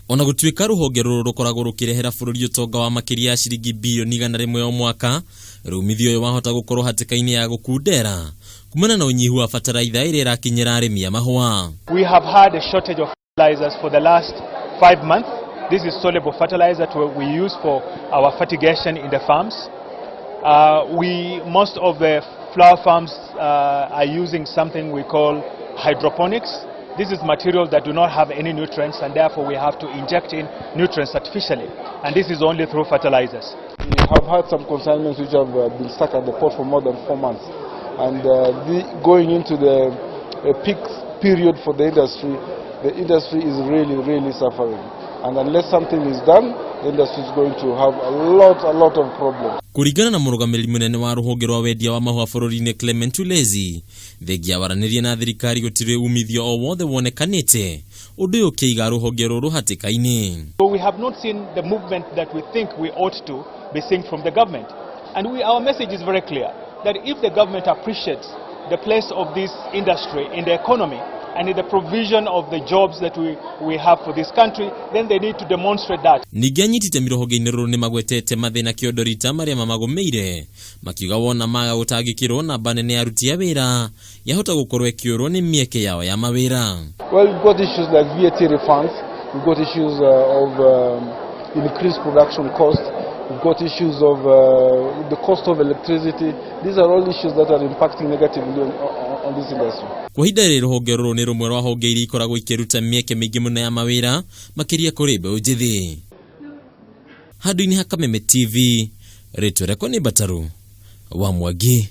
Ona gũtuĩka rũhonge rũrũ rũkoragwo rũkĩrehera bũrũri ũtonga wa makĩria ya ciringi bilioni 100 o mwaka, rumithio ũyũ wahota gũkorwo hatĩka-inĩ ya gũkundera kumana na ũnyihu wa bataraitha ĩrĩa ĩrakinyĩra arĩmi a mahũa. We have had a shortage of fertilizers for the last 5 months. This is soluble fertilizer we use for our fertigation in the farms. Most of the flower farms are using something we call hydroponics. This is material that do not have any nutrients, and therefore we have to inject in nutrients artificially, and this is only through fertilizers. We have had some consignments which have been stuck at the port for more than 4 months, and going into the peak period for the industry is really suffering, and unless something is done, the industry is going to have a lot of problems. Kurigana na mũrũgamĩrĩri mũnene wa rũhonge rwa wendia wa mahũa bũrũri-inĩ Clement Ulezi, thengia waranĩria na thirikari gũtirĩ umithio o wothe wonekanĩte, ũndũ ũyũ ũkĩiga rũhonge rũrũ hatĩka-inĩ. So we have not seen the movement that we think we ought to be seeing from the government, and our message is very clear that if the government appreciates the place of this industry in the economy and in the provision of the jobs that we have for this country, then they need to demonstrate that. Ningĩ anyitĩte rũhonge-inĩ rũrũ nĩ magwetete mathĩna kĩondorita marĩa mamagũmĩire, makiuga wona maga gũtangĩkĩrwo namba nene ya aruti a wĩra yahota gũkorwo ĩkĩũrwo nĩ mĩeke yao ya mawĩra. Well, we've got issues like VAT refunds, we've got issues of increased production cost, we've got issues of the cost of electricity. These are all issues that are impacting negatively on this industry. Kwa ihinda rĩrĩ rũhonge rũrũ nĩ rũmwe rwa honge iria ikoragwo ikĩruta mĩeke mĩingĩ mũno ya mawĩra makĩria kũrĩ mbeũ njĩthĩ. Handũ-inĩ ha Kameme TV, rĩtwa rĩakwa nĩ Bataru wa Mwangi.